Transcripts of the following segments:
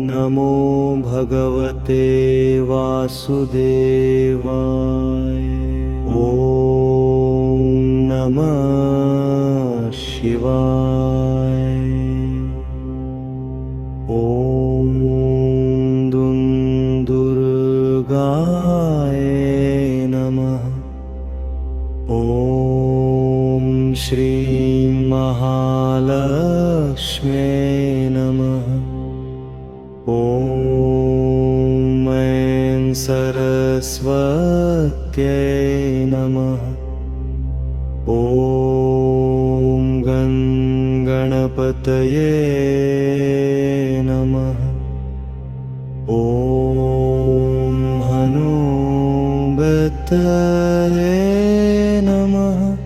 नमो भगवते वासुदेवाय। नमः शिवाय। दुर्गाय नमः। श्री महालक्ष्म्यै नमः। ऐं सरस्वत्यै नमः। गणपतये नमः। हनुमते नमः।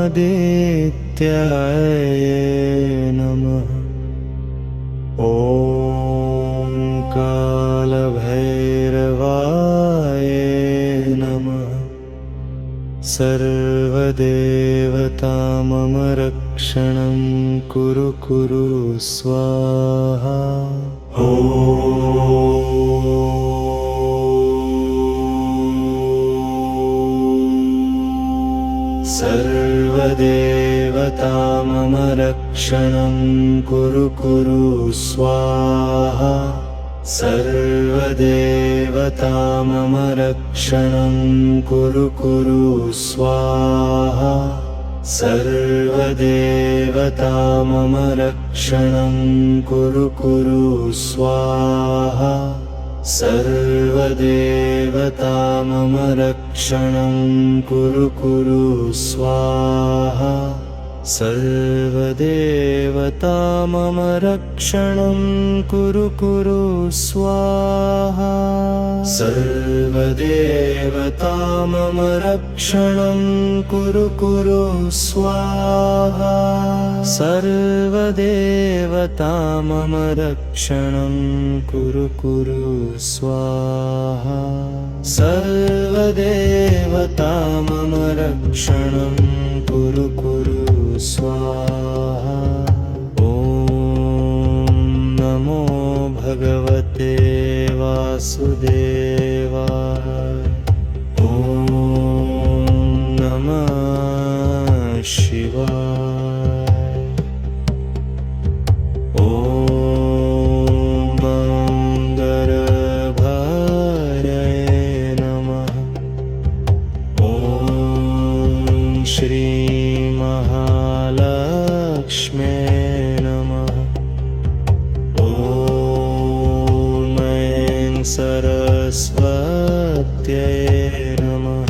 आदित्याय नमः। कालभैरवाय नमः। सर्वदेवता मम रक्षणं कुरु कुरु स्वाहा। सर्वदेवता मम रक्षणं कुरु कुरु स्वाहा। सर्वदेवता मम रक्षणं कुरु कुरु स्वाहा। सर्वदेवता मम रक्षणं कुरु कुरु स्वाहा। सर्वदेवता मम रक्षणं कुरु कुरु स्वाहा। सर्वदेवता मम रक्षणं कुरु कुरु स्वाहा। सर्वदेवता मम रक्षणं कुरु कुरु स्वाहा। सर्वदेवता मम रक्षणं कुरु कुरु स्वाहा। सर्वदेवता मम रक्षणं कुरु कुरु स्वाहा। नमो भगवते वासुदेवाय। नमः शिवाय। गर्भधारये नमः। श्री महालक्ष्म्यै नमः। ऐं सरस्वत्यै नमः।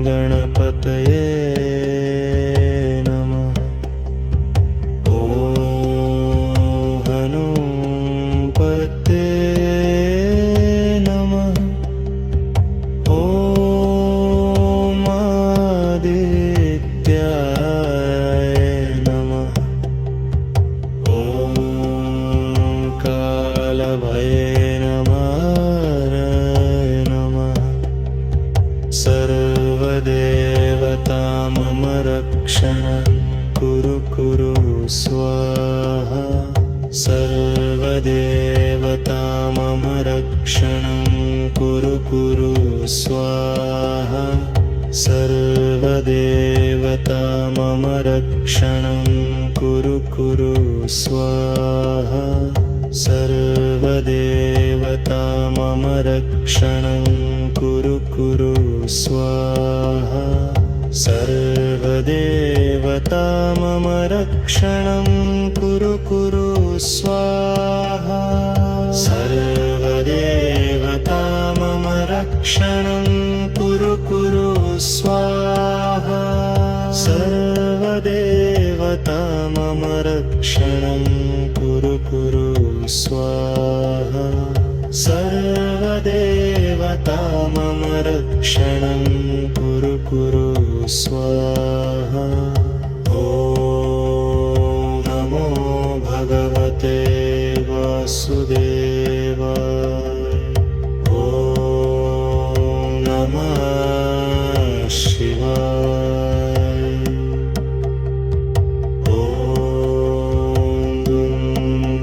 गणपतये नमः। हनुमते नमः। आदित्याय नमः। कालभैरवाय नमः। सर्वदेवता मम रक्षणं कुरु कुरु स्वाहा। सर्वदेवता मम रक्षणं कुरु कुरु स्वाहा। सर्वदेवता मम रक्षणं कुरु कुरु स्वाहा। सर्वदेवता मम रक्षणं कुरु कुरु स्वाहा। सर्वदेवता मम रक्षणं कुरु कुरु स्वाहा। सर्वदेवता मम रक्षणं कुरु कुरु स्वाहा। सर्वदेवता मम रक्षणं कुरु कुरु स्वाहा। सर्वदेवता मम रक्षणं कुरु कुरु स्वाहा। नमो भगवते वासुदेवाय। नमः शिवाय। ॐ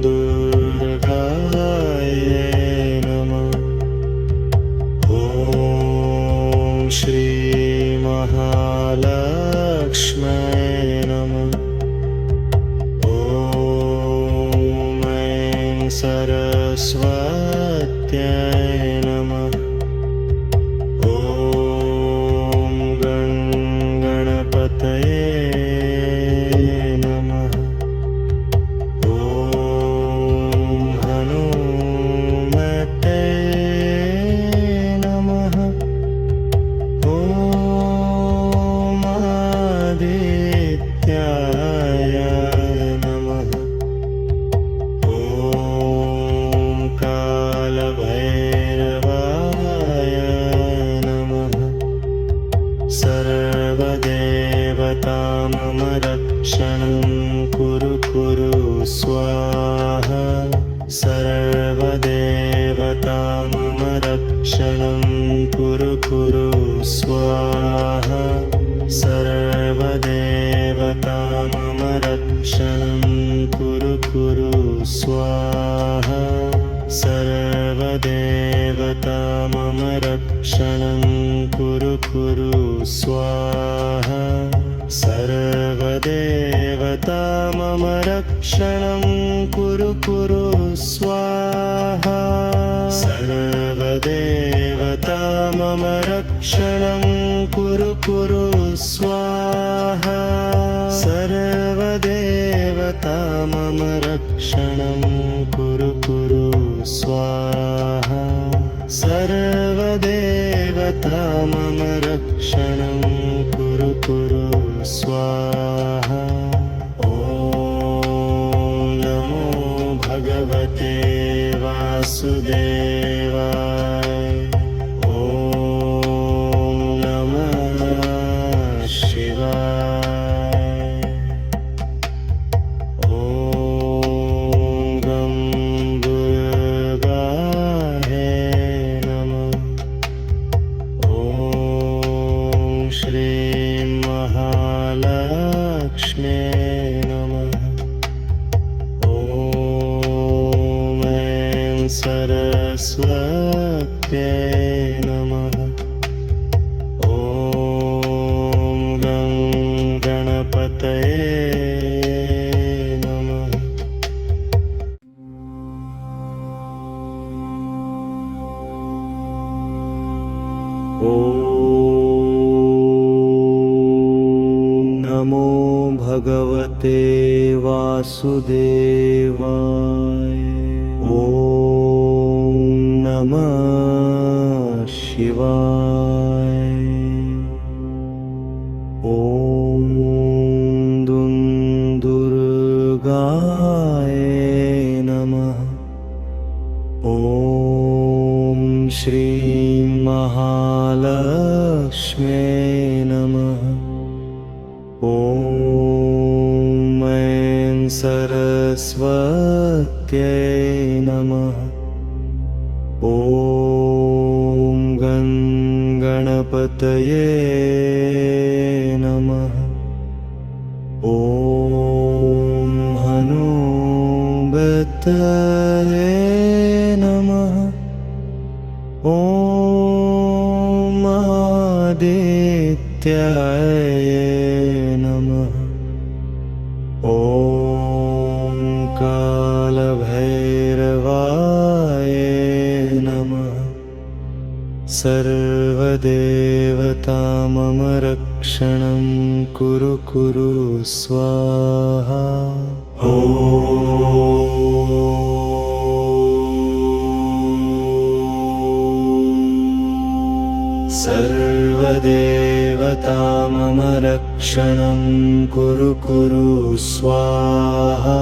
दुर्गाय नमः। ॐ श्री महालक्ष्म्यै नमः। ॐ ऐं सरस्वत्यै नमः। ॐ गणपतये नमः। ॐ हनुमते नमः। ॐ आदित्याय नमः। ॐ कालभैरवाय नमः। सर्वदेवता मम रक्षणं कुरु कुरु स्वाहा। सर्वदेवता मम रक्षणं कुरु कुरु स्वाहा। सर्वदेवता मम रक्षणं कुरु कुरु स्वाहा। सर्वदेवता मम रक्षणं कुरु कुरु स्वाहा। सर्वदेवता मम रक्षणं कुरु कुरु स्वाहा। सर्वदेवता मम रक्षणं कुरु कुरु स्वाहा। सर्वदेवता मम रक्षणं कुरु कुरु स्वाहा। सर्वदेवता मम रक्षणं कुरु कुरु स्वाहा। ॐ नमो भगवते वासुदेवाय। ॐ नमः शिवाय। ॐ गं दुर्गाय नमः। ॐ श्रीं महालक्ष्म्यै नमः। ॐ ऐं सरस्वत्यै नमः। ॐ गं गणपतये नमः। ॐ नमो भगवते वासुदेवाय। ॐ नमः शिवाय। ॐ दुर्गाय नमः। ॐ श्रीं महालक्ष्म्यै नमः। ॐ ऐं सरस्वत्यै नमः। ॐ गं गणपतये नमः। ॐ हनुमते नमः। ॐ आदित्याय नमः। ॐ कालभैरवाय नमः। सर्वदेवता मम रक्षणं कुरु कुरु स्वाहा। ॐ सर्वदेवता मम रक्षणं कुरु कुरु स्वाहा।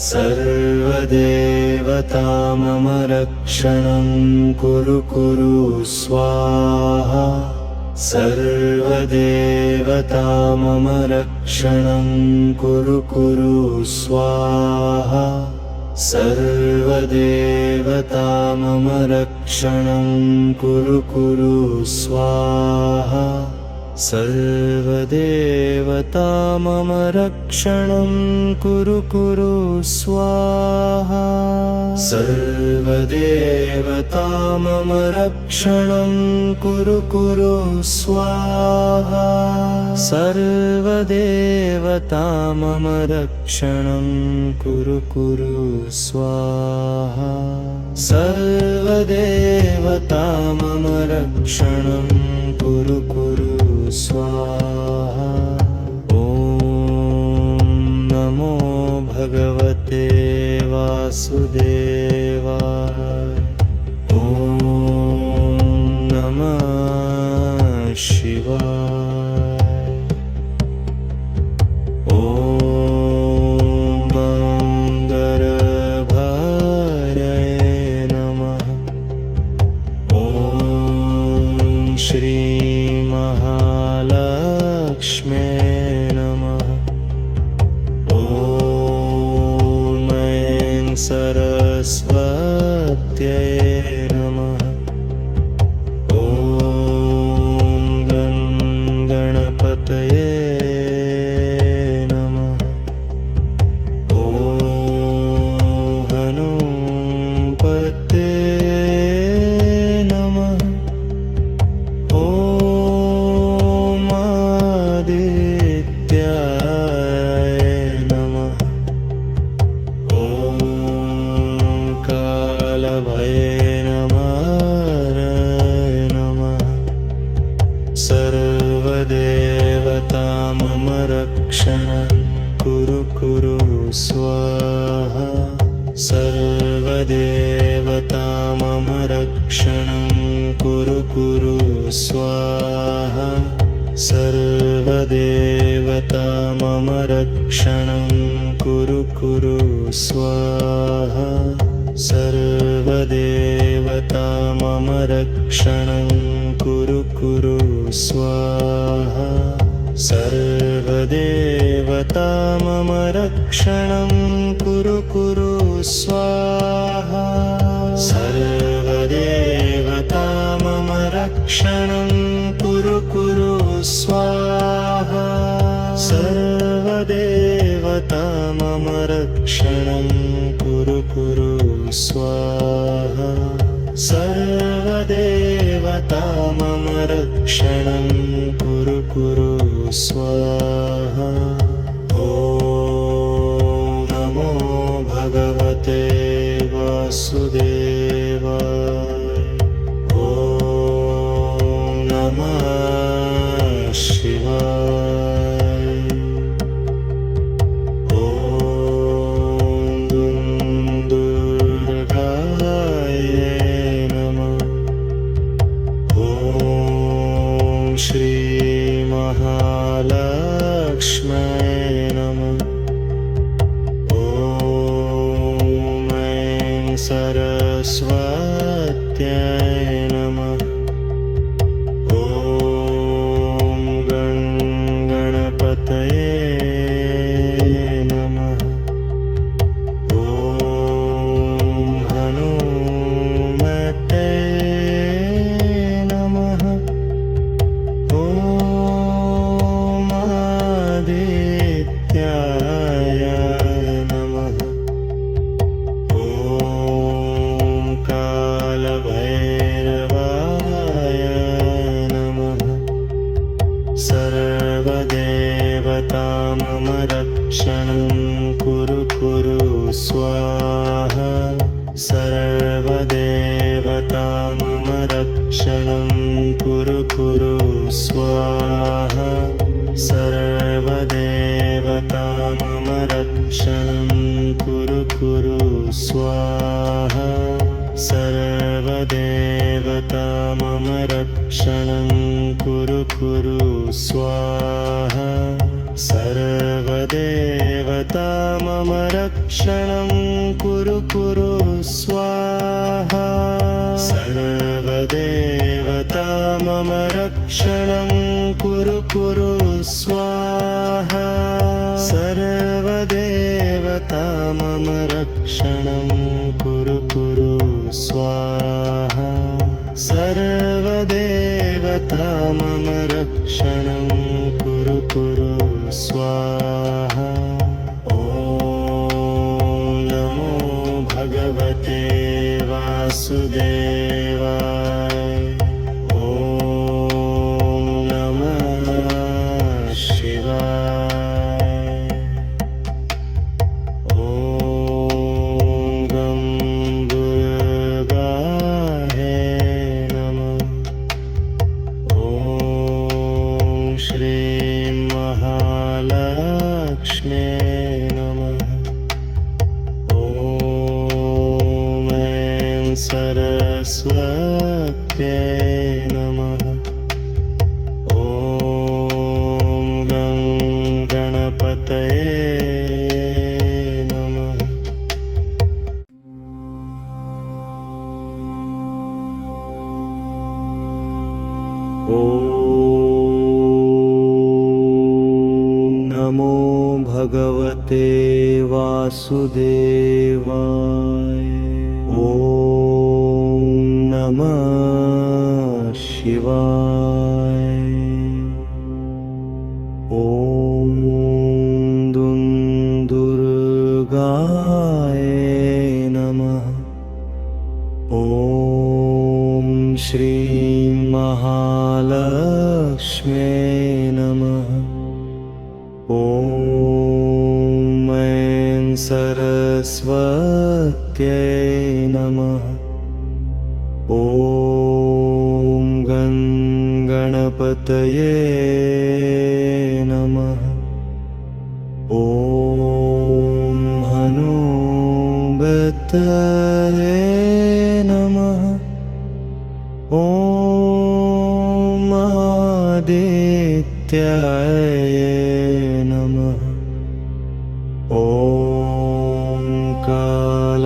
सर्वदेवता मम रक्षणं कुरु कुरु स्वाहा। सर्वदेवता मम रक्षणं कुरु कुरु स्वाहा। सर्वदेवता मम रक्षणं कुरु स्वाहा सर्वदेवता मम रक्षणं कुरु स्वाहा सर्वदेवता मम रक्षणं कुरु स्वाहा सर्वदेवता मम रक्षणं कुरु स्वाहा सर्वदेवता मम रक्षणं कुरु स्वाहा ॐ नमो भगवते वासुदेवाय ॐ नमः शिवाय ॐ गङ्गाधराय नमः ॐ श्री महालक्ष्म्यै नमः ॐ ऐं सरस्वत्यै नमः ॐ गणपतये नमः ॐ हनुमते नमः ॐ आदित्याय नमः ॐ कालभैरवाय नमः सर्वदेवता मम रक्षणं कुरु स्वाहा सर्वदेवता मम रक्षणं कुरु स्वाहा सर्वदेवता मम रक्षणं कुरु स्वाहा सर्वदेवता मम रक्षणं कुरु स्वाहा सर्वदेवता मम रक्षणं कुरु स्वाहा सर्वदेवता मम रक्षणं कुरु स्वाहा सर्वदेवता मम रक्षणं कुरु स्वाहा सर्वदेवता मम रक्षणं कुरु स्वाहा ॐ नमो भगवते वासुदेवाय ॐ नमः शिवाय ॐ दुर्गाय नमः ॐ श्री महालक्ष्म्यै नमः ॐ ऐं सरस्वत्यै नमः ॐ गणपतये नमः ॐ हनुमते नमः ॐ आदित्याय नमः ॐ कालभैरवाय नमः सर्वदेवता मम रक्षणं कुरु स्वाहा सर्वदेवता मम रक्षणं कुरु स्वाहा सर्वदेवता मम रक्षणं कुरु स्वाहा सर्वदेवता मम रक्षणं कुरु स्वाहा सर्वदेवता मम रक्षणं कुरु स्वाहा सर्वदेवता मम रक्षणं कुरु स्वाहा सर्वदेवता मम रक्षणं रक्षणं कुरु कुरु स्वाहा सर्वदेवता मम रक्षणं कुरु कुरु स्वाहा ॐ नमो भगवते वासुदेवाय ॐ नमः शिवाय ॐ गं दुर्गायै नमः ॐ श्रीं महालक्ष्म्यै नमः ॐ ऐं सरस्वत्यै नमः ॐ गं गणपतये नमः ॐ नमो भगवते वासुदेवाय ॐ नमः शिवाय ॐ दुर्गाय नमः ॐ श्रीं महालक्ष्म्यै नमः ॐ ऐं सरस्वत्यै नमः ॐ गं गणपतये नमः ॐ हनुमते नमः ॐ आदित्याय नमः ॐ कालभैरवाय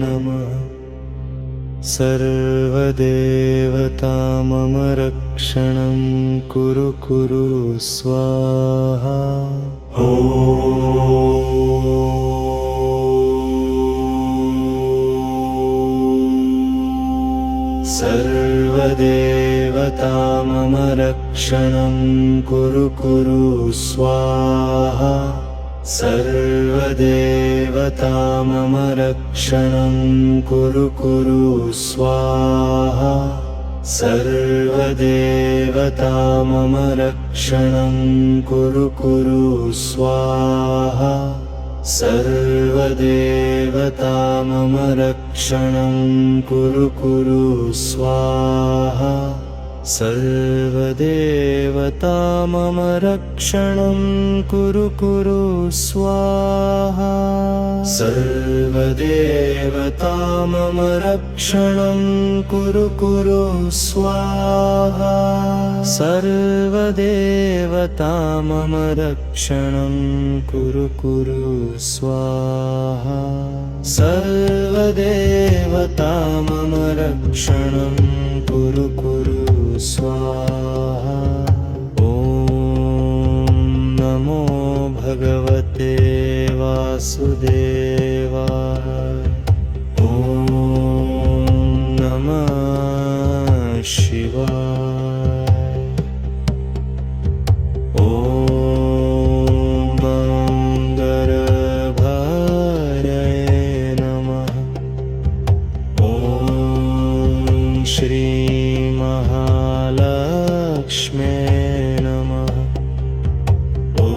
नमः सर्वदेवता मम रक्षणं कुरु कुरु स्वाहा सर्वदेवता मम रक्षणं कुरु कुरु स्वाहा सर्वदेवता मम रक्षणं कुरु कुरु स्वाहा सर्वदेवता मम रक्षणं कुरु कुरु स्वाहा सर्वदेवता मम रक्षणं कुरु कुरु स्वाहा सर्वदेवता मम रक्षणं कुरु कुरु स्वाहा सर्वदेवता मम रक्षणं कुरु कुरु स्वाहा सर्वदेवता मम रक्षणं कुरु कुरु स्वाहा सर्वदेवता मम रक्षणं कुरु कुरु स्वाहा ॐ नमो भगवते वासुदेवाय ॐ नमः शिवाय ॐ गङ्गरभारये नमः ॐ श्रीं महालक्ष्म्यै नमः ॐ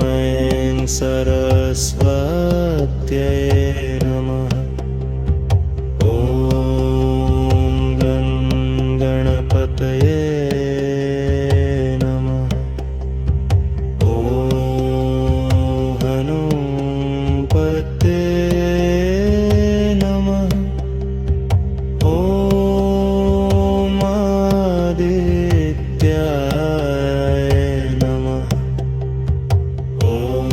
ऐं सरस्वत्यै नमः ॐ गं गणपतये नमः ॐ हनुमते नमः ॐ आदित्याय नमः ॐ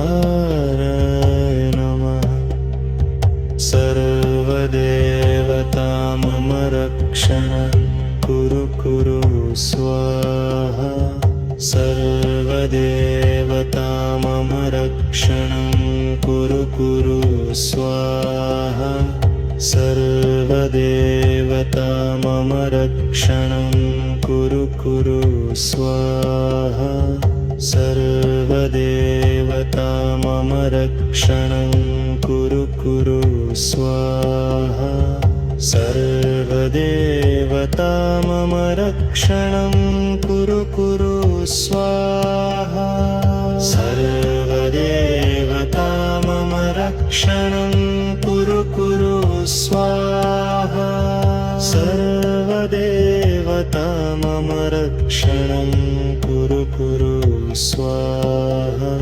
कालभैरवाय नमः सर्वदेवता मम रक्षणं कुरु कुरु स्वाहा सर्वदेवता मम रक्षणं कुरु कुरु स्वाहा सर्वदेवता मम रक्षणं कुरु कुरु स्वाहा सर्वदेवता मम रक्षणं कुरु कुरु स्वाहा सर्वदेवता मम रक्षणं कुरु कुरु स्वाहा सर्वदेवता मम रक्षणं कुरु कुरु स्वाहा सर्वदेवता मम रक्षणं कुरु कुरु स्वाहा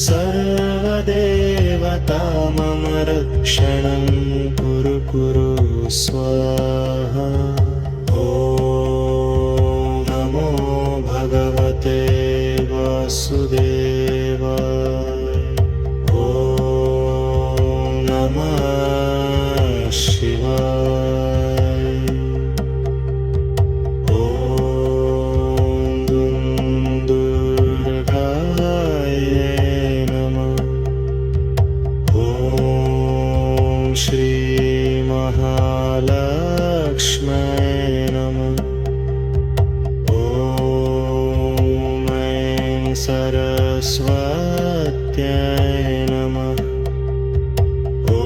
सर्वदेवता मम रक्षणं कुरु कुरु स्वाहा ॐ नमो भगवते वासुदेवाय ॐ नमः शिवाय ॐ दुर्गाय नमः ॐ श्री महालक्ष्म्यै नमः ॐ ऐं सरस्वत्यै नमः ॐ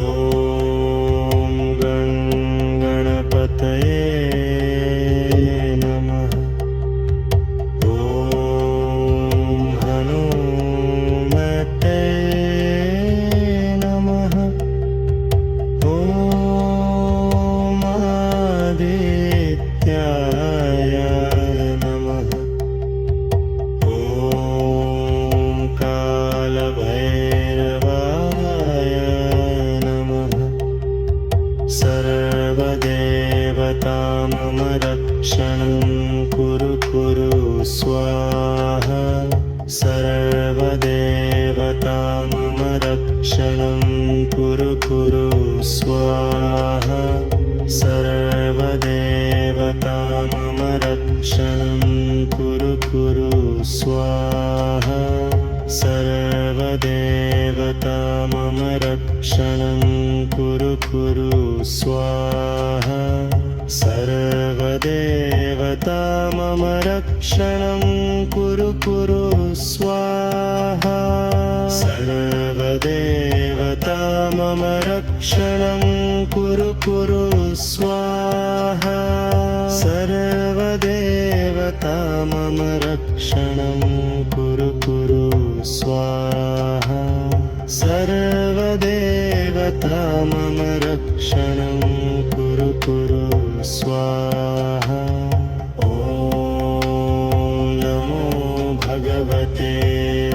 गणपतये नमः ॐ हनुमते नमः ॐ आदित्याय नमः ॐ कालभैरवाय नमः सर्वदेवता मम रक्षणं कुरु कुरु स्वाहा सर्वदेवता मम रक्षणं कुरु कुरु स्वाहा सर्वदेवता मम रक्षणं कुरु कुरु स्वाहा सर्वदेवता मम रक्षणं कुरु कुरु स्वाहा सर्वदेवता मम रक्षणं कुरु कुरु स्वाहा सर्वदेवता मम रक्षणं कुरु कुरु स्वाहा सर्वदेवता मम रक्षणं कुरु कुरु स्वाहा सर्वदेवता मम रक्षणं कुरु कुरु स्वाहा ॐ नमो भगवते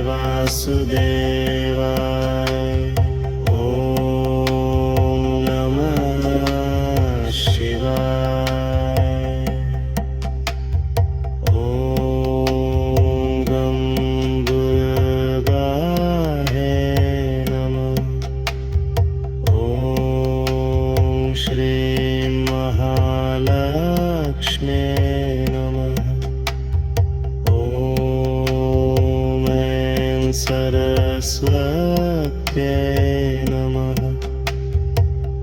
वासुदेवाय ॐ नमः शिवाय ॐ गं दुर्गाय नमः ॐ श्रीं महालक्ष्म्यै नमः ॐ ऐं सरस्वत्यै नमः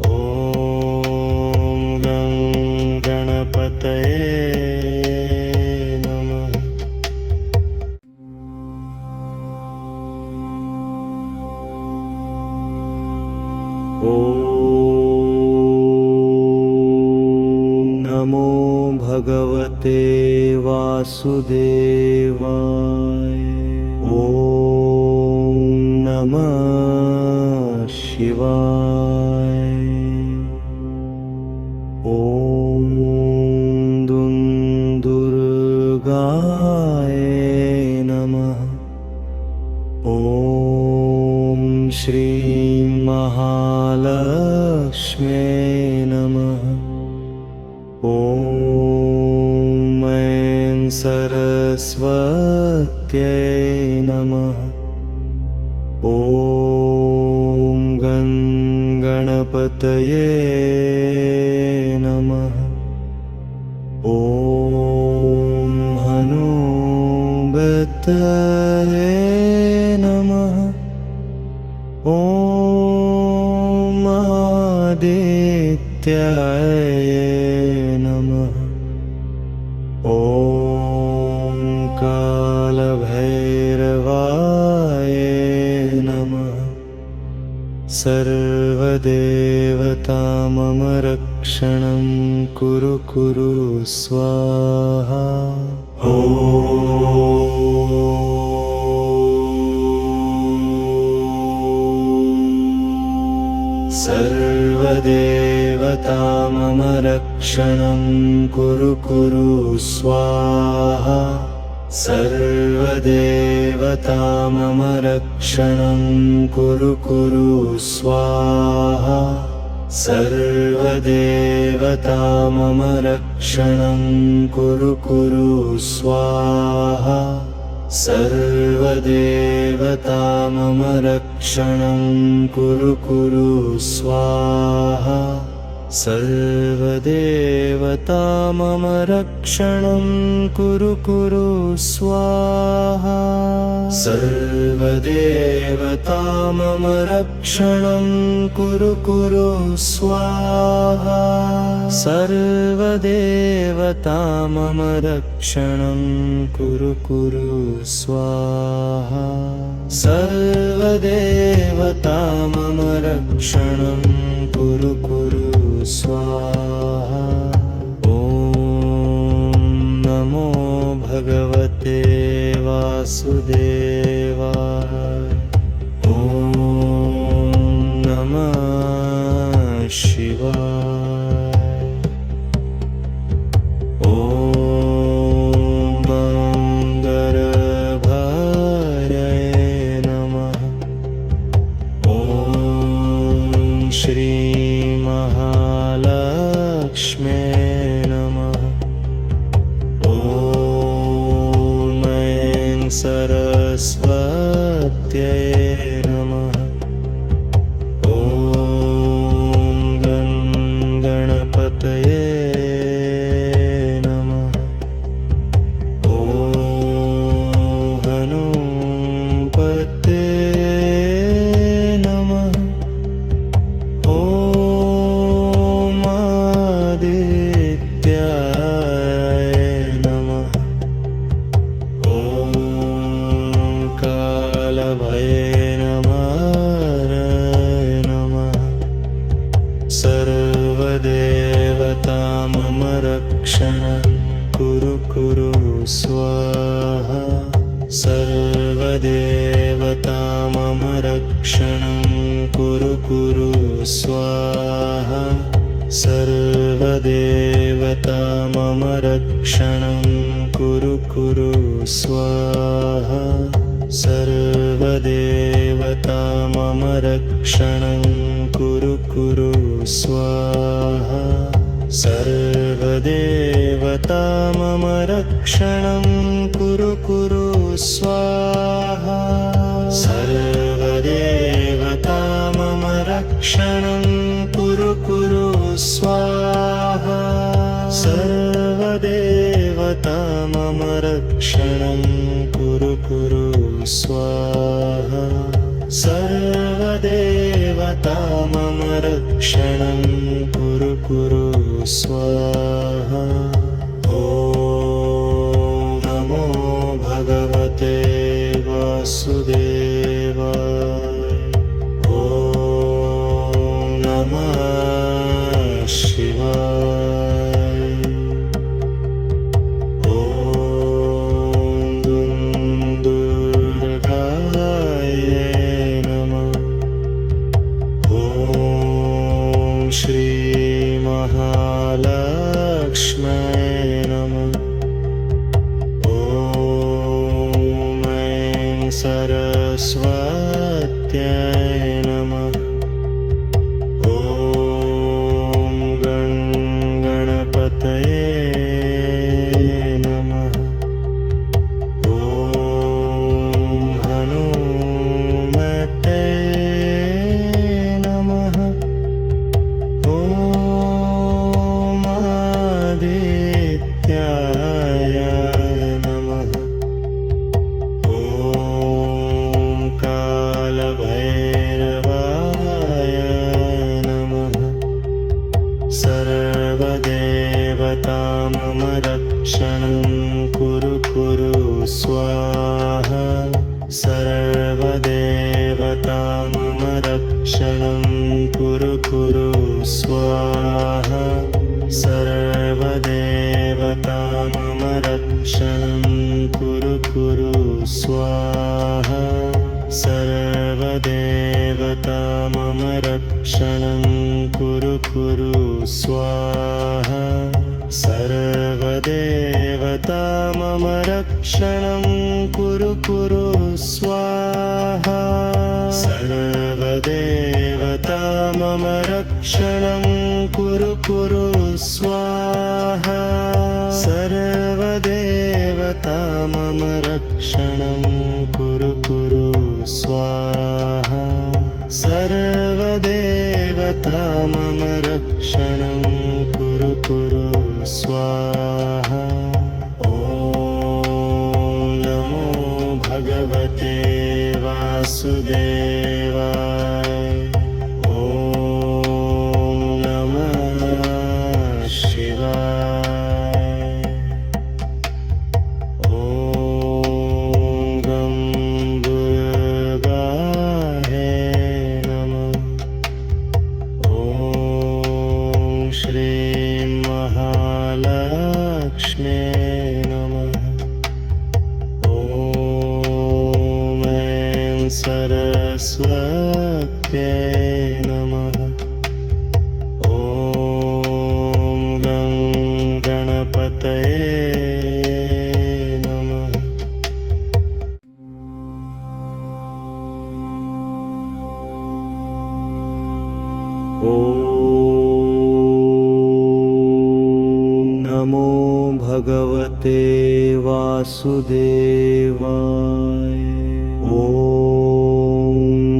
ॐ गं गणपतये नमः ॐ नमो भगवते वासुदेवाय ॐ नमः शिवाय ॐ दुर्गाय नमः ॐ श्रीं महालक्ष्म्यै नमः ॐ ऐं सरस्वत्यै नमः ॐ गणपतये नमः ॐ हनुमते गणपतये नमः। ॐ आदित्याय नमः। ॐ कालभैरवाय नमः। सर्वदेवता मम रक्षणं कुरु कुरु स्वाहा। सर्वदेवता मम रक्षणं कुरु कुरु स्वाहा। सर्वदेवता मम रक्षणं कुरु कुरु स्वाहा। सर्वदेवता मम रक्षणं कुरु कुरु स्वाहा। सर्वदेवता मम रक्षणं कुरु कुरु स्वाहा। सर्वदेवता मम रक्षणं कुरु कुरु स्वाहा। सर्वदेवता मम रक्षणं कुरु कुरु स्वाहा। सर्वदेवता मम रक्षणं कुरु कुरु स्वाहा। सर्वदेवता मम रक्षणं कुरु कुरु स्वाहा। ॐ नमो भगवते वासुदेवाय। ॐ नमः शिवाय। ॐ गङ्गाधराय नमः। ॐ श्री महालक्ष्म्यै नमः। ॐ ऐं सरस्वत्यै नमः। ॐ गणपतये नमः। ॐ हनुमते नमः। ॐ आदित्याय नमः। ॐ कालभैरवाय नमः। सर्वदेवता मम रक्षणं कुरु कुरु स्वाहा। सर्वदेवता मम रक्षणं कुरु कुरु स्वाहा। सर्वदेवता मम रक्षणं कुरु कुरु स्वाहा। सर्वदेवता मम रक्षणं कुरु कुरु स्वाहा। सर्वदेवता मम रक्षणं कुरु कुरु स्वाहा। सर्वदेवता मम रक्षणं कुरु कुरु स्वाहा। सर्वदेवता मम रक्षणं कुरु कुरु स्वाहा। सर्वदेवता मम रक्षणं कुरु कुरु स्वाहा। ॐ नमो भगवते वासुदेवाय। ॐ नमः शिवाय। ॐ दुर्गाय नमः। ॐ श्री महालक्ष्म्यै नमः। ॐ ऐं सरस्वत्यै नमः। ॐ गणपतये नमः। ॐ हनुमते नमः। ॐ आदित्याय नमः। स्वाहा सर्वदेवता मम रक्षणं कुरु स्वाहा सर्वदेवता मम रक्षणं कुरु स्वाहा सर्वदेवता मम रक्षणं कुरु स्वाहा सर्वदेवता मम रक्षणं कुरु स्वाहा सर्वदेवता मम रक्षणं कुरु स्वाहा ॐ नमो भगवते वासुदेवाय ॐ नमः शिवाय ॐ गं दुर्गायै नमः ॐ श्रीं महालक्ष्म्यै नमः ॐ ऐं सरस्वत्यै नमः ॐ गं गणपतये नमः ॐ नमो भगवते वासुदेवाय ॐ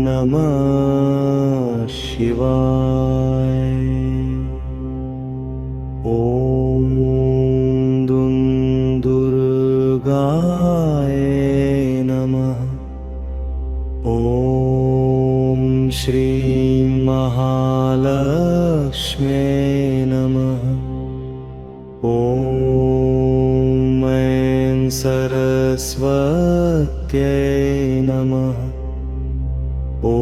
नमः शिवाय ॐ दुर्गाय नमः ॐ श्रीं महालक्ष्म्यै नमः ॐ ऐं सरस्वत्यै नमः ॐ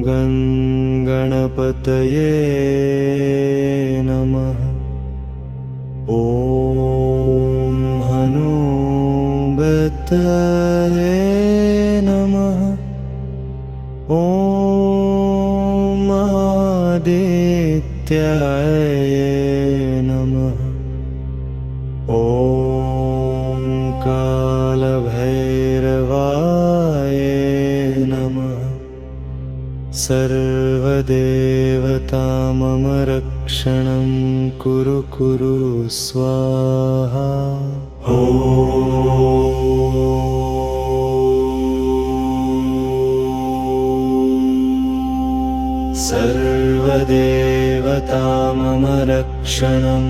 गं गणपतये नमः ॐ हनुमते नमः ॐ आदित्याय नमः ॐ कालभैरवाय नमः सर्वदेवता मम रक्षणं कुरु स्वाहा सर्वदेवता मम रक्षणं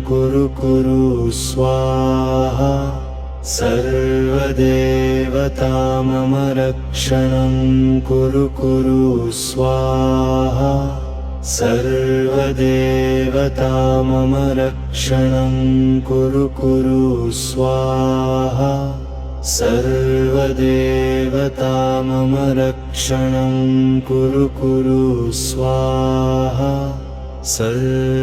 कुरु स्वाहा सर्वदेवता मम रक्षणं कुरु स्वाहा सर्वदेवता मम रक्षणं कुरु स्वाहा सर्वदेवता मम रक्षणं कुरु स्वाहा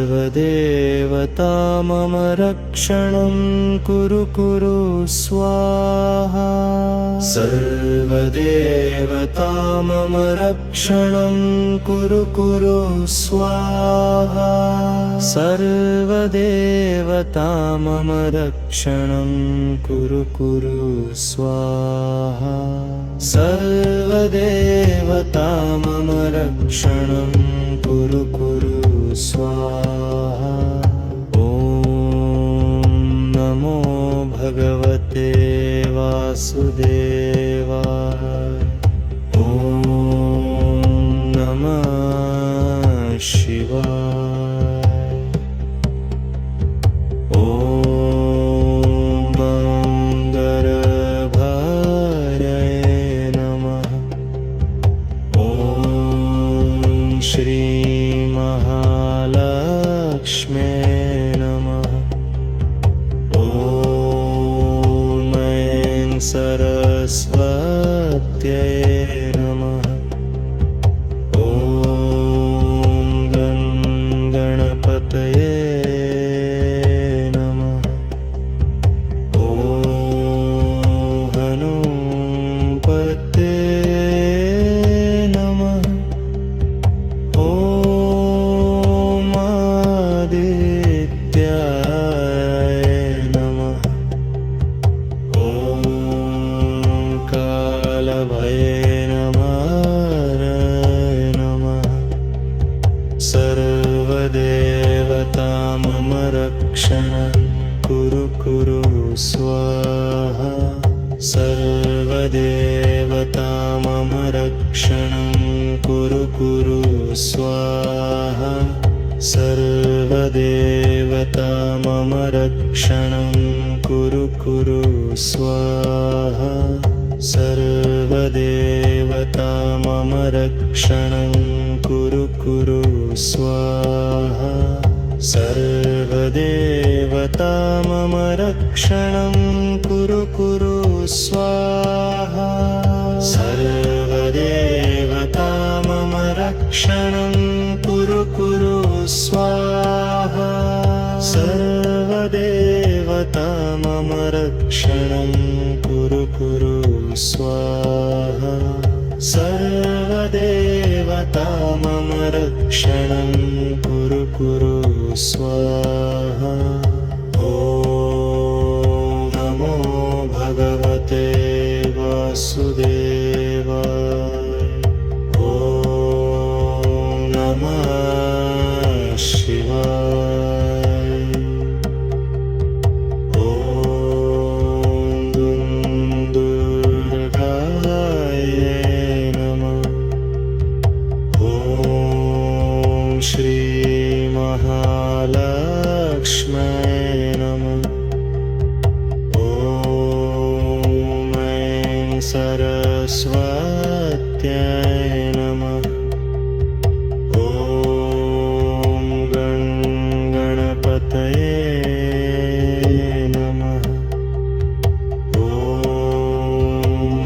सर्वदेवता मम रक्षणं कुरु स्वाहा सर्वदेवता मम रक्षणं कुरु स्वाहा सर्वदेवता मम रक्षणं कुरु स्वाहा सर्वदेवता मम रक्षणं कुरु स्वाहा ॐ नमो भगवते वासुदेवाय ॐ नमः शिवाय ॐ गङ्गर्भायै नमः ॐ श्रीं महालक्ष्म्यै नमः ॐ ऐं सरस्वत्यै नमः ॐ गं गणपतये नमः ॐ कुरु कुरु स्वाहा सर्वदेवता मम रक्षणं कुरु कुरु स्वाहा सर्वदेवता मम रक्षणं कुरु कुरु स्वाहा सर्वदेवता मम रक्षणं कुरु कुरु स्वाहा सर्वदेवता मम रक्षणं कुरु कुरु स्वाहा सर्वदेवता मम रक्षणं कुरु कुरु स्वाहा सर्वदेवता मम रक्षणं कुरु कुरु स्वाहा सर्वदेवता मम रक्षणं कुरु कुरु स्वाहा ॐ नमो भगवते वासुदेवाय ॐ नमः शिवाय ॐ दुर्गाय नमः ॐ श्री महालक्ष्म्यै नमः ॐ ऐं सरस्वत्यै नमः ॐ गणपतये नमः ॐ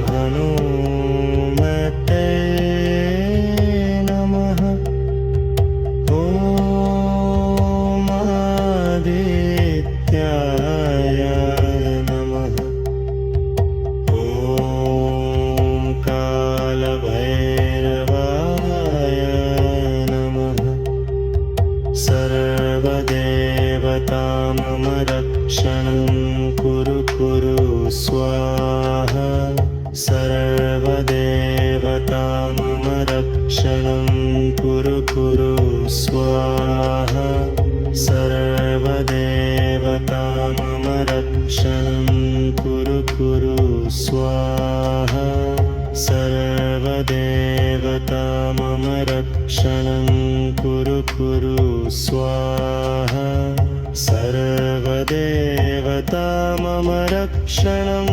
हनुमते नमः ॐ आदित्याय नमः ॐ कालभैरवाय नमः सर्वदेवता मम रक्षणं कुरु कुरु स्वाहा सर्वदेवता मम रक्षणं कुरु कुरु स्वाहा सर्वदेवता मम रक्षणं कुरु कुरु स्वाहा सर्वदेवता मम रक्षणं कुरु कुरु स्वाहा सर्वदेवता मम रक्षणं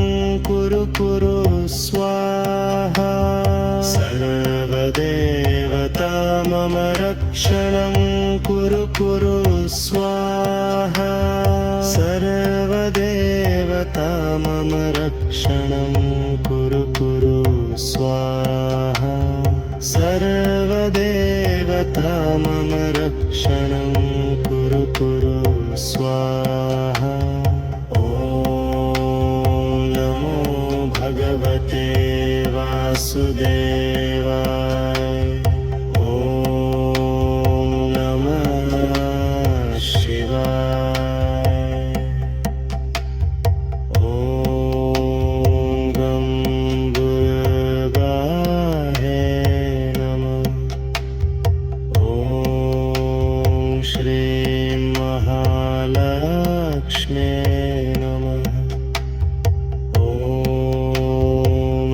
कुरु कुरु स्वाहा सर्वदेवता मम रक्षणं कुरु कुरु स्वाहा सर्वदेवता मम रक्षणं कुरु कुरु स्वाहा सर्वदेवता मम रक्षणं कुरु कुरु स्वाहा ॐ नमो भगवते वासुदेवाय ॐ नमः शिवाय ॐ गं दुर्गाय नमः ॐ श्रीं महालक्ष्म्यै नमः ॐ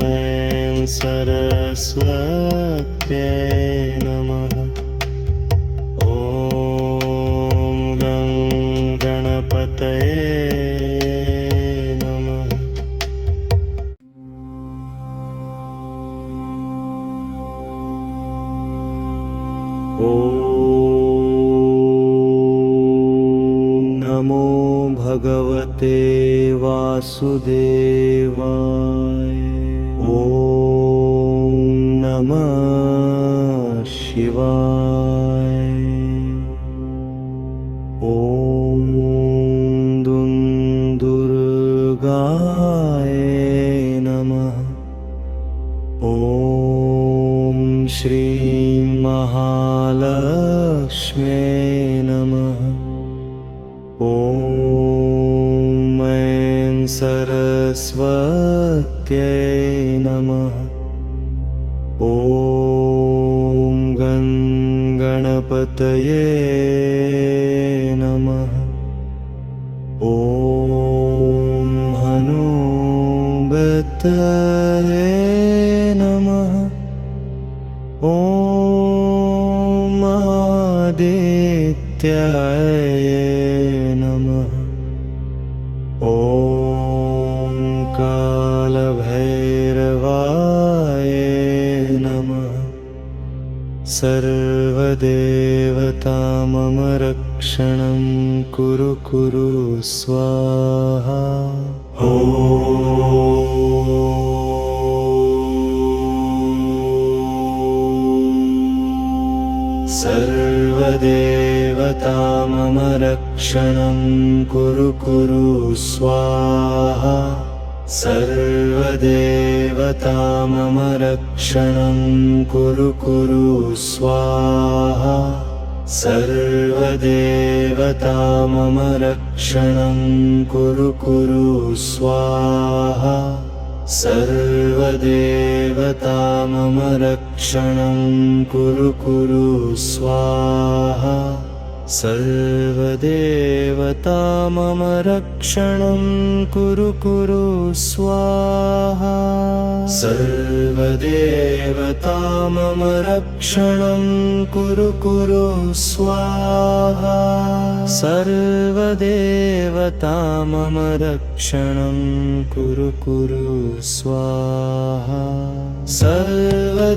ऐं सरस्वत्यै नमः ॐ गं गणपतये नमः ॐ नमो भगवते वासुदेवाय ॐ नमः शिवाय ॐ दुर्गाय नमः ॐ श्रीं महालक्ष्म्यै नमः ॐ ऐं सरस्वत्यै नमः ॐ गणपतये नमः गणपतये नमः। ॐ आदित्याय नमः। ॐ कालभैरवाय नमः। सर्वदेवता मम रक्षणं कुरु कुरु स्वाहा। सर्वदेवता मम रक्षणं कुरु कुरु स्वाहा। सर्वदेवता मम रक्षणं कुरु कुरु स्वाहा। सर्वदेवता मम रक्षणं कुरु कुरु स्वाहा। सर्वदेवता मम रक्षणं कुरु कुरु स्वाहा। सर्वदेवता मम रक्षणं कुरु कुरु स्वाहा। सर्वदेवता मम रक्षणं कुरु कुरु स्वाहा। सर्वदेवता मम रक्षणं कुरु कुरु स्वाहा। सर्वदेवता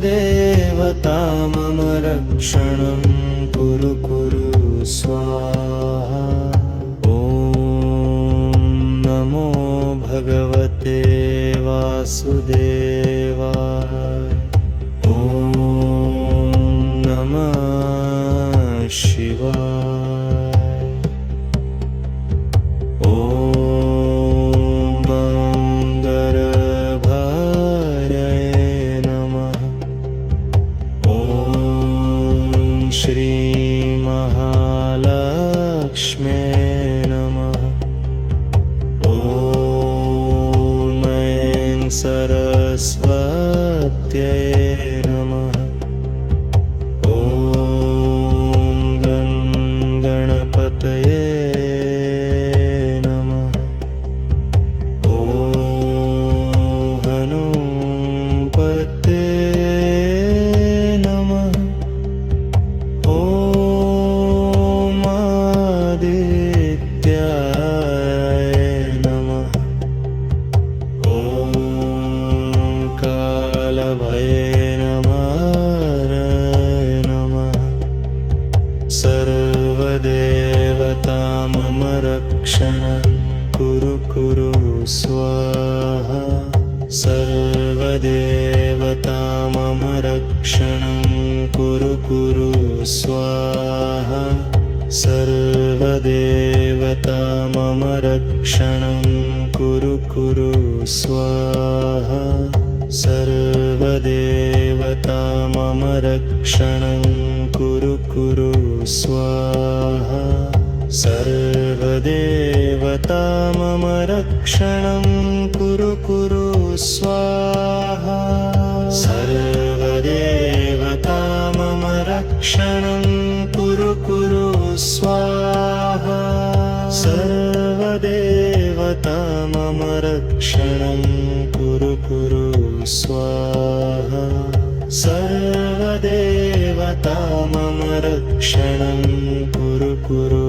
मम रक्षणं कुरु कुरु स्वाहा। ॐ नमो भगवते वासुदेवाय। ॐ नमः शिवाय। ॐ गंगाधराय नमः। ॐ श्री महालक्ष्म्यै नमः। ॐ ऐं सरस्वत्यै नमः। ॐ गणपतये नमः। ॐ हनुमते नमः। ॐ आदित्याय नमः। ॐ कालभैरवाय नमः। सर्वदेवता मम रक्षणं कुरु कुरु स्वाहा। सर्वदेवता मम रक्षणं कुरु कुरु स्वाहा। सर्वदेवता मम रक्षणं कुरु कुरु स्वाहा। सर्वदेवता मम रक्षणं कुरु कुरु स्वाहा। सर्वदेवता मम रक्षणं कुरु कुरु स्वाहा। सर्वदेवता मम रक्षणं कुरु कुरु स्वाहा। सर्वदेवता मम रक्षणं कुरु कुरु स्वाहा। सर्वदेवता मम रक्षणं कुरु कुरु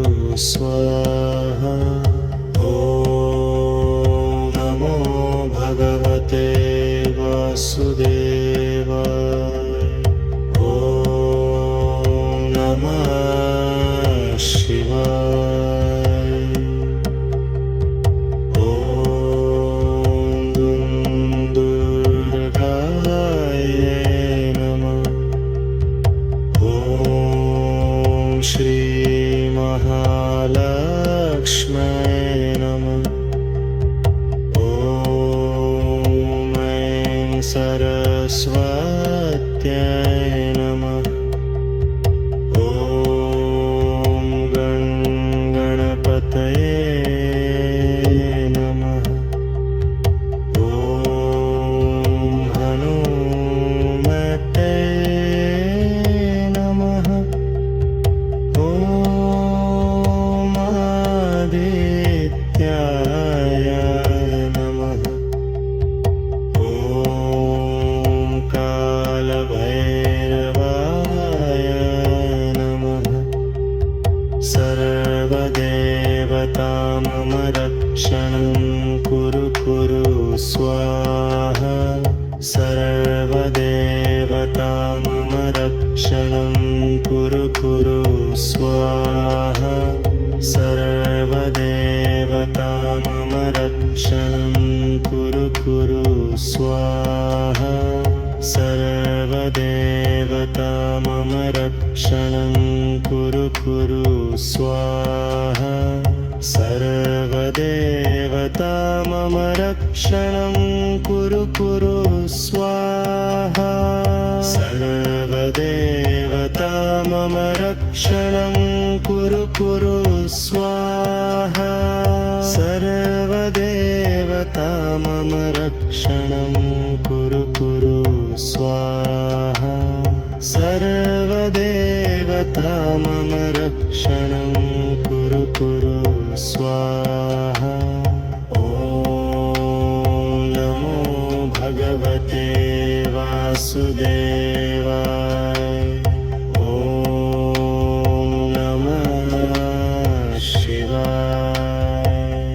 स्वाहा। ॐ नमो भगवते वासुदेवाय। ॐ नमः शिवाय। ॐ दुर्गाय नमः। ॐ श्री महालक्ष्म्यै नमः। ॐ ऐं सरस्वत्यै नमः। ॐ गणपतये नमः। ॐ हनुमते नमः। ॐ आदित्याय नमः। स्वाहा सर्वदेवता मम रक्षणं कुरु स्वाहा सर्वदेवता मम रक्षणं कुरु स्वाहा सर्वदेवता मम रक्षणं कुरु स्वाहा सर्वदेवता मम रक्षणं कुरु स्वाहा सर्वदेवता मम रक्षणं कुरु स्वाहा ॐ नमो भगवते वासुदेवाय ॐ नमः शिवाय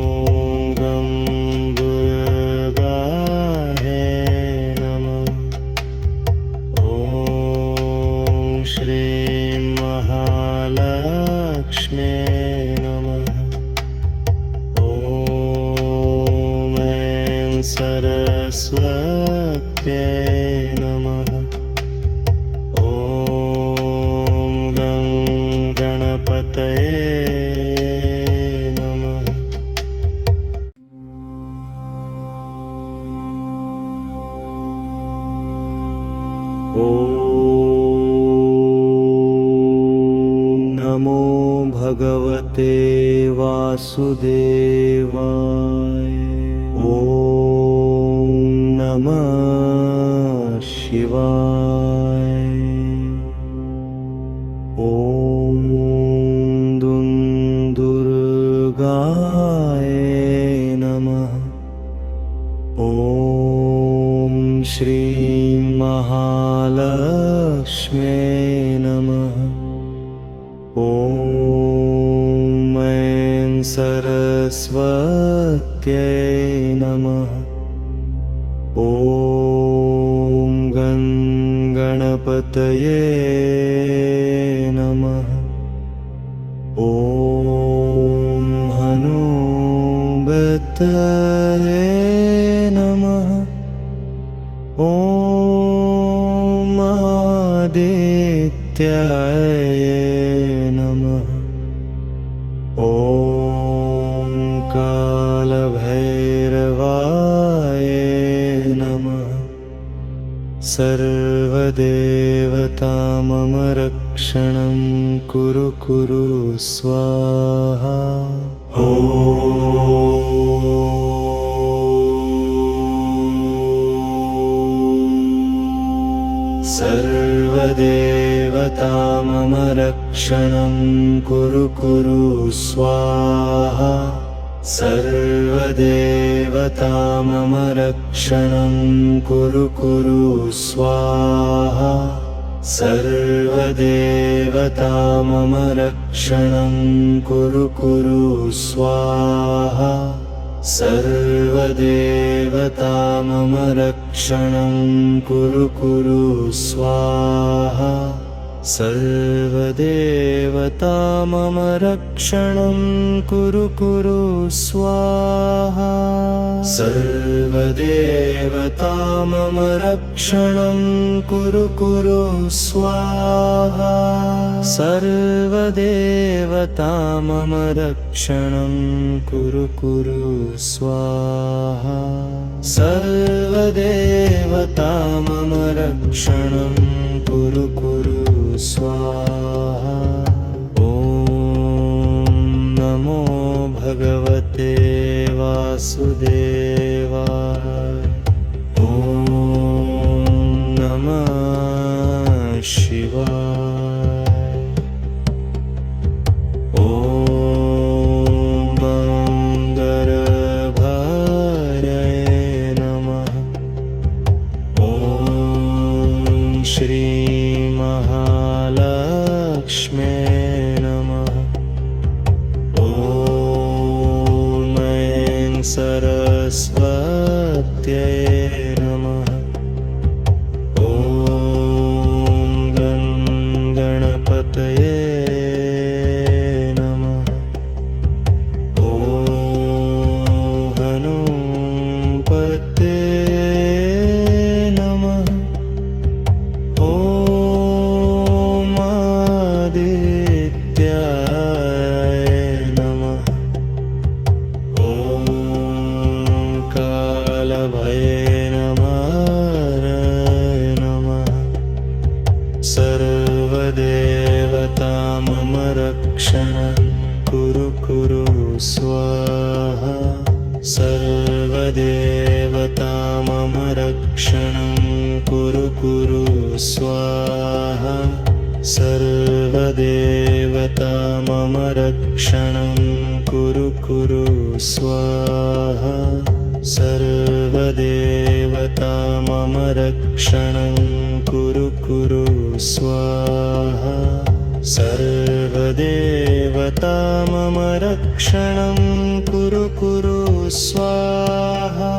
ॐ गं दुर्गायै नमः ॐ श्रीं महालक्ष्म्यै नमः ॐ ऐं सरस्वत्यै नमः ॐ गं गणपतये नमः ॐ नमो भगवते वासुदेवाय ॐ नमः शिवाय ॐ दुर्गाय नमः ॐ श्रीं महालक्ष्म्यै नमः ॐ ऐं सरस्वत्यै नमः ॐ गं गणपतये नमः ॐ हनुमते नमः ॐ आदित्याय नमः ॐ कालभैरवाय नमः सर्वदेवता मम रक्षणं कुरु स्वाहा सर्वदेवता मम रक्षणं कुरु स्वाहा सर्वदेवता मम रक्षणं कुरु स्वाहा सर्वदेवता मम रक्षणं कुरु स्वाहा सर्वदेवता मम रक्षणं कुरु स्वाहा सर्वदेवता मम रक्षणं कुरु स्वाहा सर्वदेवता मम रक्षणं कुरु स्वाहा सर्वदेवता मम रक्षणं कुरु स्वाहा सर्वदेवता मम रक्षणं कुरु स्वाहा ॐ नमो भगवते वासुदेवाय ॐ नमः शिवाय ॐ गङ्गर्भायै नमः ॐ श्रीं महालक्ष्म्यै नमः ॐ ऐं सरस्वत्यै नमः ॐ गं गणपतये नमः ॐ कुरु कुरु स्वाहा सर्वदेवता मम रक्षणं कुरु कुरु स्वाहा सर्वदेवता मम रक्षणं कुरु कुरु स्वाहा सर्वदेवता मम रक्षणं कुरु कुरु स्वाहा सर्वदेवता मम रक्षणं कुरु कुरु स्वाहा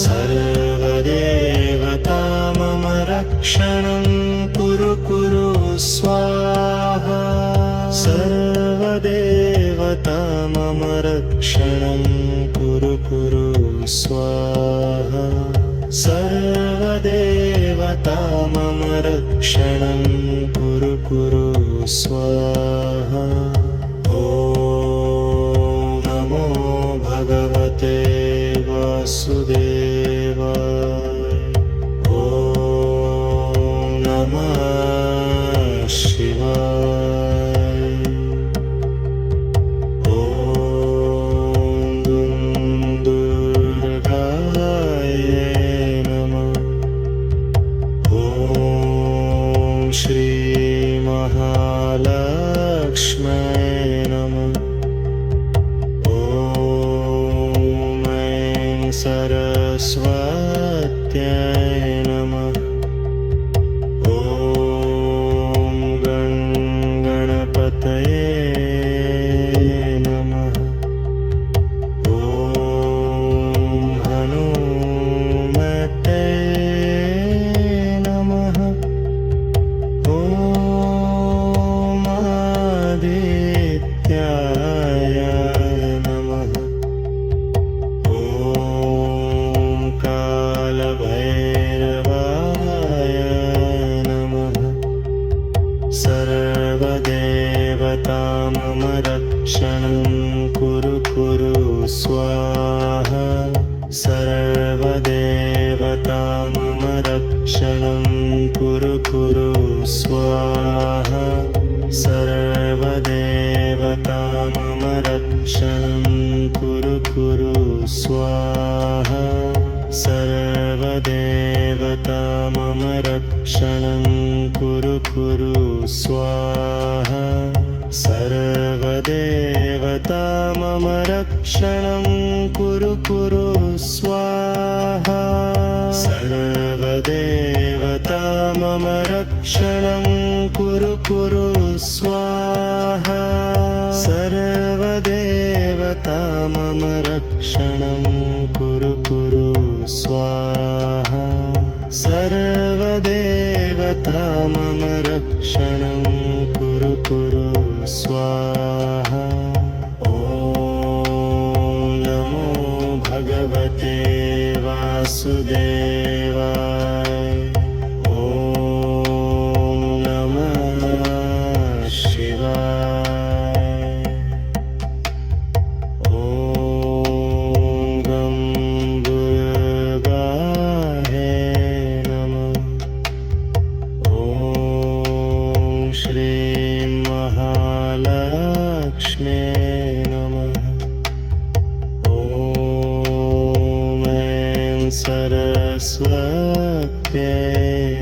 सर्वदेवता मम रक्षणं कुरु कुरु स्वाहा सर्वदेवता मम रक्षणं कुरु कुरु स्वाहा सर्वदेवता मम रक्षणं कुरु कुरु स्वाहा ॐ नमो भगवते वासुदेवाय ॐ नमः शिवाय ॐ दुर्गाय नमः ॐ श्री महालक्ष्म्यै नमः ॐ ऐं सरस्वत्यै नमः ॐ गणपतये नमः ॐ हनुमते नमः ॐ आदित्याय नमः ॐ कालभैरवाय नमः सर्वदेवता मम रक्षणं कुरु कुरु स्वाहा सर्वदेवता मम रक्षणं कुरु कुरु स्वाहा सर्वदेवता मम रक्षणं कुरु कुरु स्वाहा सर्वदेवता मम रक्षणं कुरु कुरु स्वाहा सर्वदेवता मम रक्षणं कुरु कुरु स्वाहा सर्वदेवता मम रक्षणं कुरु कुरु स्वाहा सर्वदेवता मम रक्षणं कुरु कुरु स्वाहा सर्वदेवता मम रक्षणं कुरु कुरु स्वाहा ॐ नमो भगवते वासुदेवाय ॐ नमः शिवाय ॐ गं दुर्गाय नमः ॐ श्रीं महालक्ष्म्यै नमः ॐ ऐं सरस्वत्यै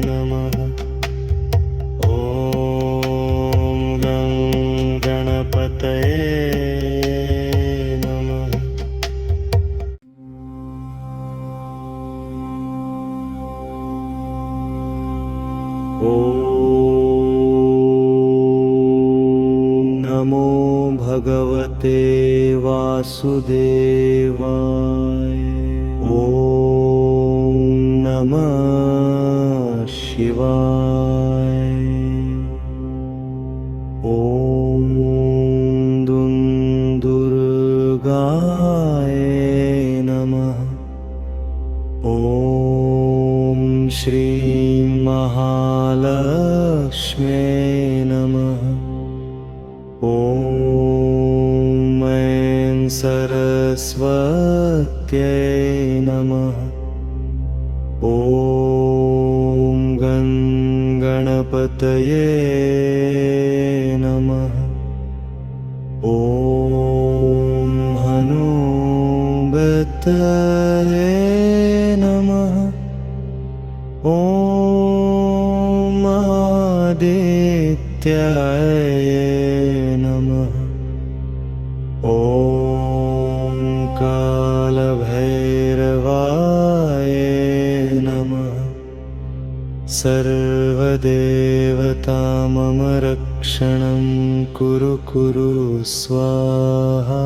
नमः ॐ गं गणपतये नमः ॐ नमो भगवते वासुदेवाय ॐ नमः शिवाय ॐ दुर्गाय नमः ॐ श्रीं महालक्ष्म्यै नमः ॐ ऐं सरस्वत्यै नमः ॐ गणपतये नमः गणपतये नमः। ॐ आदित्याय नमः। ॐ कालभैरवाय नमः। सर्वदेवता मम रक्षणं कुरु कुरु स्वाहा।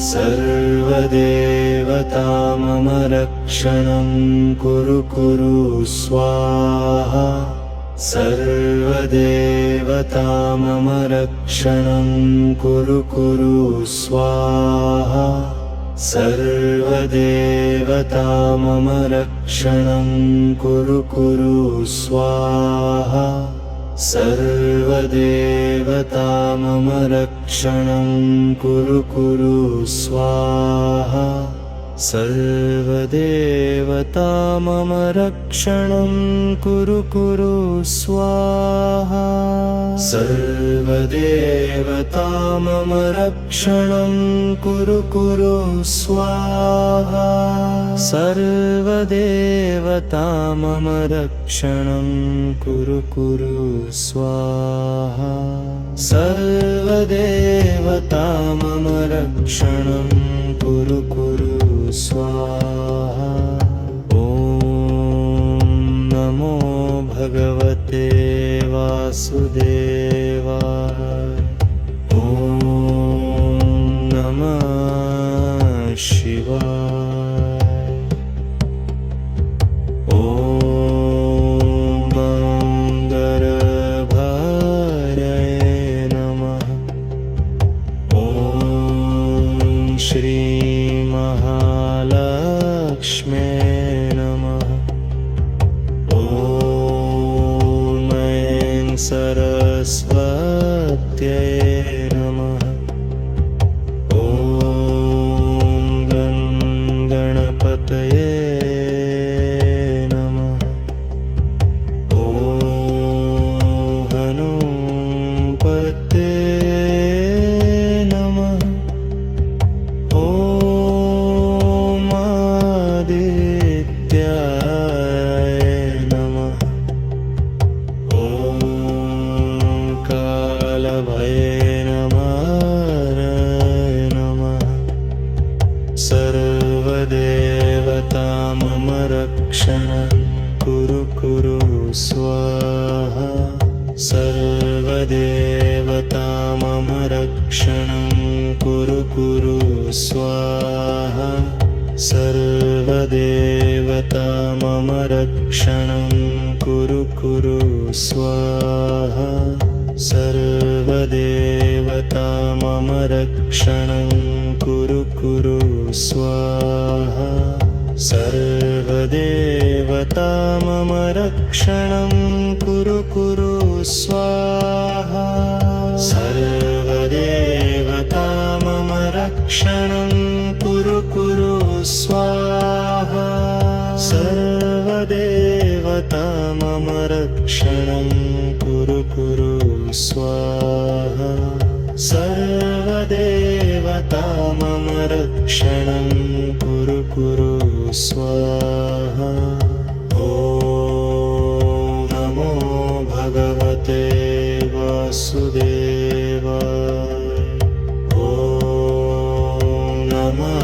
सर्वदेवता मम रक्षणं कुरु कुरु स्वाहा। सर्वदेवता मम रक्षणं कुरु कुरु स्वाहा। सर्वदेवता मम रक्षणं कुरु कुरु स्वाहा। सर्वदेवता मम रक्षणं कुरु कुरु स्वाहा। सर्वदेवता मम रक्षणं कुरु कुरु स्वाहा। सर्वदेवता मम रक्षणं कुरु कुरु स्वाहा। सर्वदेवता मम रक्षणं कुरु कुरु स्वाहा। सर्वदेवता मम रक्षणं कुरु कुरु स्वाहा। ॐ नमो भगवते वासुदेवाय। ॐ नमः शिवाय। ॐ गङ्गाधराय नमः। ॐ श्री महालक्ष्म्यै नमः। ॐ ऐं सरस्वत्यै नमः। ॐ गणपतये नमः। ॐ हनुमते नमः। ॐ आदित्याय नमः। ॐ कालभैरवाय नमः। सर्वदेवता मम रक्षणं कुरु कुरु स्वाहा। सर्वदेवता मम रक्षणं कुरु कुरु स्वाहा। सर्वदेवता मम रक्षणं कुरु कुरु स्वाहा। सर्वदेवता मम रक्षणं कुरु कुरु स्वाहा। सर्वदेवता मम रक्षणं कुरु कुरु स्वाहा। सर्वदेवता मम रक्षणं कुरु कुरु स्वाहा। सर्वदेवता मम रक्षणं कुरु कुरु स्वाहा। सर्वदेवता मम रक्षणं कुरु कुरु स्वाहा। ॐ नमो भगवते वासुदेवाय। ॐ नमः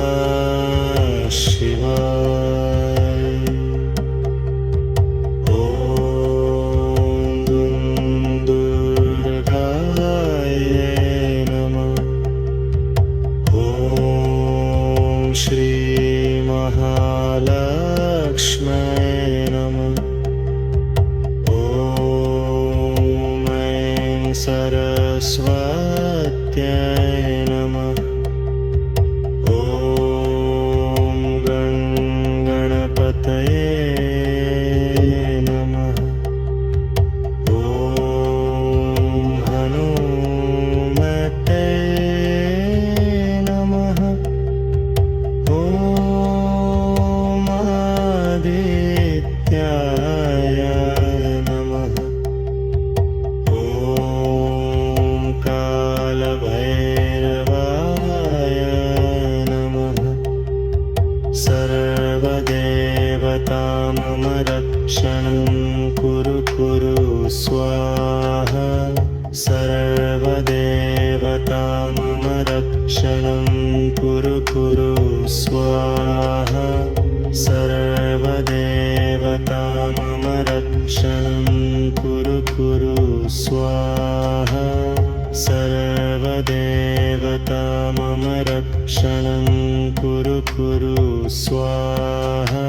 शिवाय। ॐ दुर्गाय नमः। ॐ श्री महालक्ष्म्यै नमः। ॐ ऐं सरस्वत्यै नमः। ॐ गणपतये नमः। ॐ हनुमते नमः। ॐ आदित्याय नमः। स्वाहा सर्वदेवता मम रक्षणं कुरु स्वाहा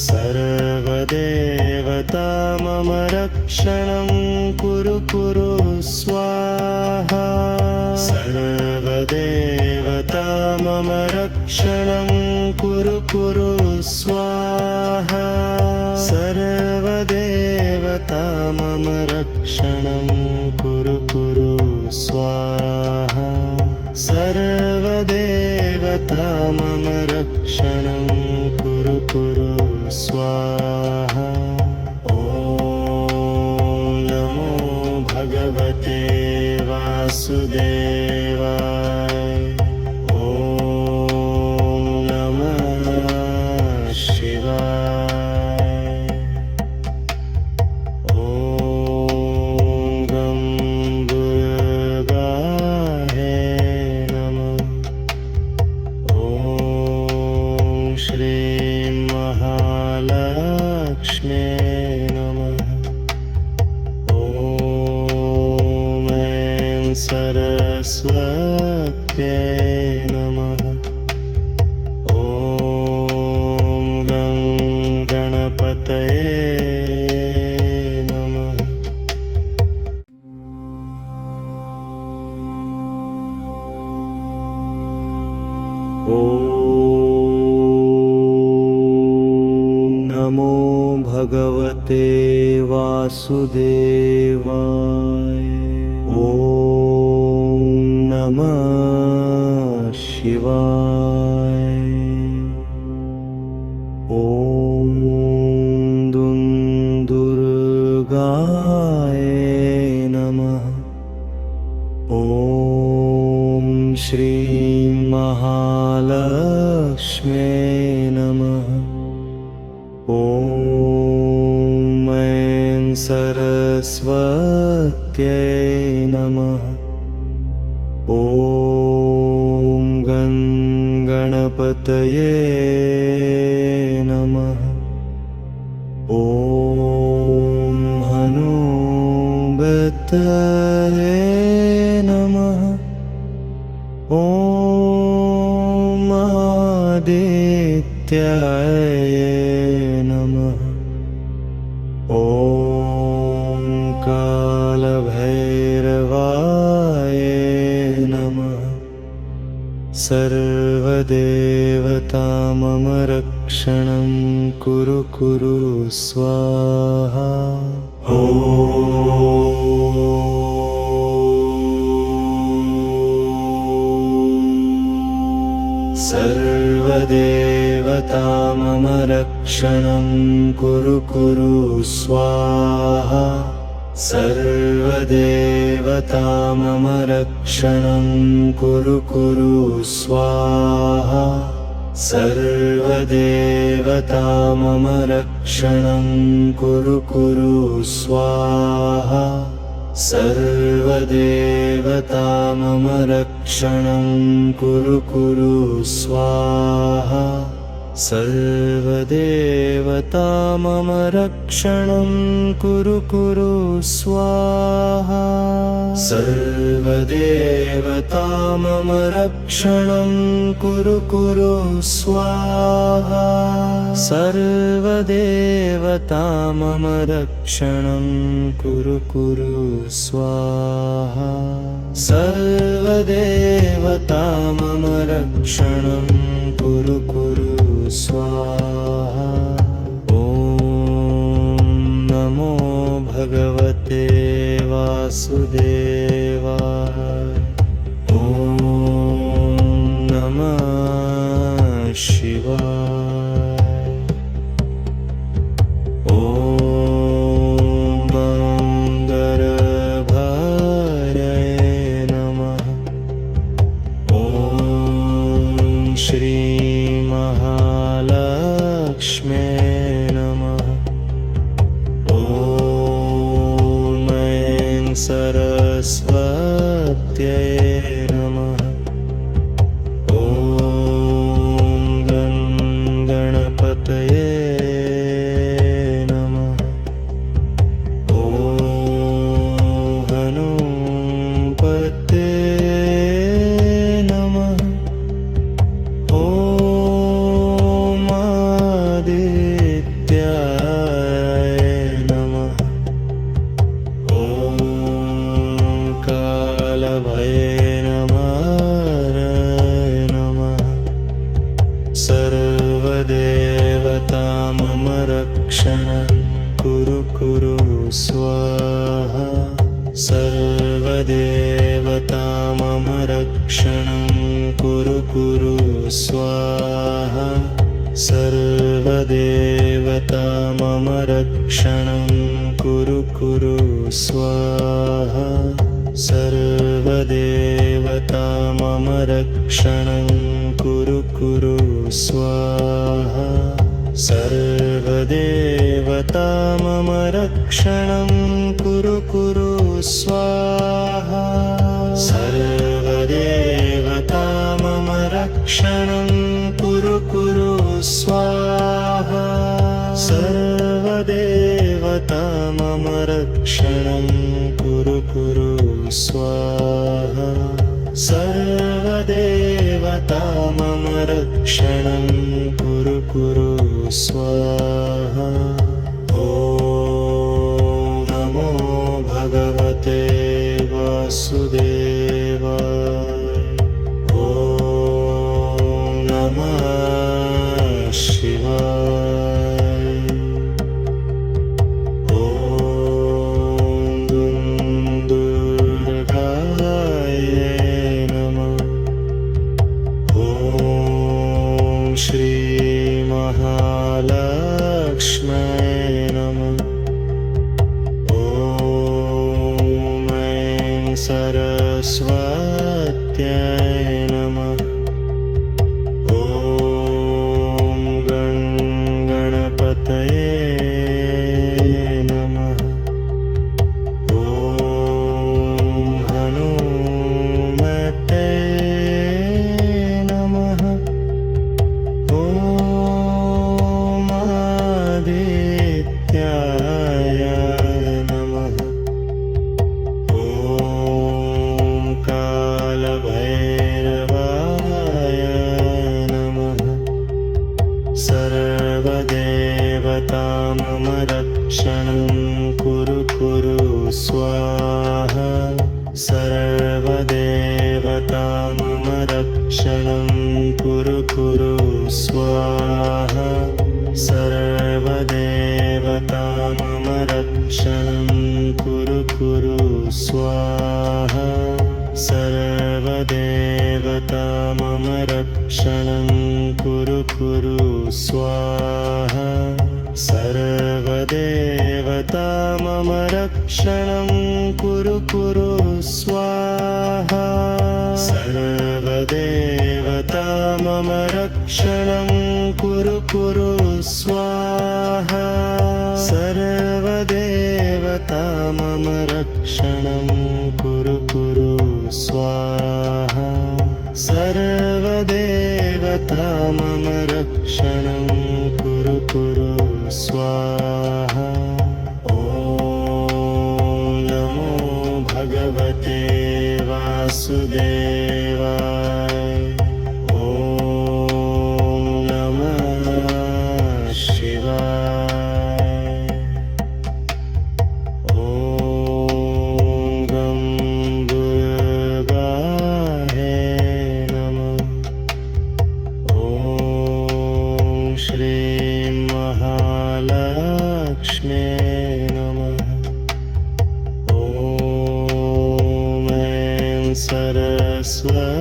सर्वदेवता मम रक्षणं कुरु स्वाहा सर्वदेवता मम रक्षणं कुरु स्वाहा सर्वदेवता मम रक्षणं कुरु स्वाहा सर्वदेवता मम रक्षणं कुरु स्वाहा ॐ नमो भगवते वासुदेवाय ॐ नमः शिवाय ॐ गं दुर्गायै नमः ॐ श्रीं महालक्ष्म्यै नमः ॐ ऐं सरस्वत्यै नमः ॐ गं गणपतये नमः ॐ नमो भगवते वासुदेवाय ॐ नमः शिवाय ॐ दुर्गाय नमः ॐ श्रीं महालक्ष्म्यै नमः ॐ ऐं सरस्वत्यै नमः ॐ गं गणपतये नमः ॐ हनुमते नमः ॐ आदित्याय नमः ॐ कालभैरवाय नमः सर्वदेवता मम रक्षणं कुरु स्वाहा सर्वदेवता मम रक्षणं कुरु स्वाहा सर्वदेवता मम रक्षणं कुरु स्वाहा सर्वदेवता मम रक्षणं कुरु स्वाहा सर्वदेवता मम रक्षणं कुरु स्वाहा सर्वदेवता मम रक्षणं कुरु स्वाहा सर्वदेवता मम रक्षणं कुरु स्वाहा सर्वदेवता मम रक्षणं कुरु स्वाहा सर्वदेवता मम रक्षणं कुरु स्वाहा ॐ नमो भगवते वासुदेवाय ॐ नमः शिवाय ॐ गङ्गर्भाय नमः ॐ श्रीं महालक्ष्म्यै नमः ॐ ऐं सरस्वत्यै नमः ॐ गं गणपतये नमः ॐ रक्षणं कुरु कुरु स्वाहा सर्वदेवता मम रक्षणं कुरु कुरु स्वाहा सर्वदेवता मम रक्षणं कुरु कुरु स्वाहा सर्वदेवता मम रक्षणं कुरु कुरु स्वाहा सर्वदेवता मम रक्षणं कुरु कुरु स्वाहा सर्वदेवता मम रक्षणं कुरु कुरु स्वाहा सर्वदेवता मम रक्षणं कुरु कुरु स्वाहा सर्वदेवता मम रक्षणं कुरु कुरु स्वाहा ॐ नमो भगवते वासुदेवाय ॐ नमः शिवाय ॐ दुर्गाय नमः ॐ श्री महालक्ष्म्यै नमः ॐ ऐं सरस्वत्यै नमः ॐ गणपतये नमः ॐ हनुमते नमः ॐ आदित्याय नमः ॐ कालभैरवाय नमः सर्वदेवता मम रक्षणं कुरु कुरु स्वाहा सर्वदेवता मम रक्षणं कुरु कुरु स्वाहा सर्वदेवता मम रक्षणं कुरु कुरु स्वाहा सर्वदेवता मम रक्षणं कुरु कुरु स्वाहा सर्वदेवता मम रक्षणं कुरु कुरु स्वाहा सर्वदेवता मम रक्षणं कुरु कुरु स्वाहा सर्वदेवता मम रक्षणं कुरु कुरु स्वाहा सर्वदेवता मम रक्षणं कुरु कुरु स्वाहा ॐ नमो भगवते वासुदेवाय ॐ नमः शिवाय ॐ गं दुर्गाय नमः ॐ श्रीं महालक्ष्म्यै नमः ॐ ऐं सरस्वत्यै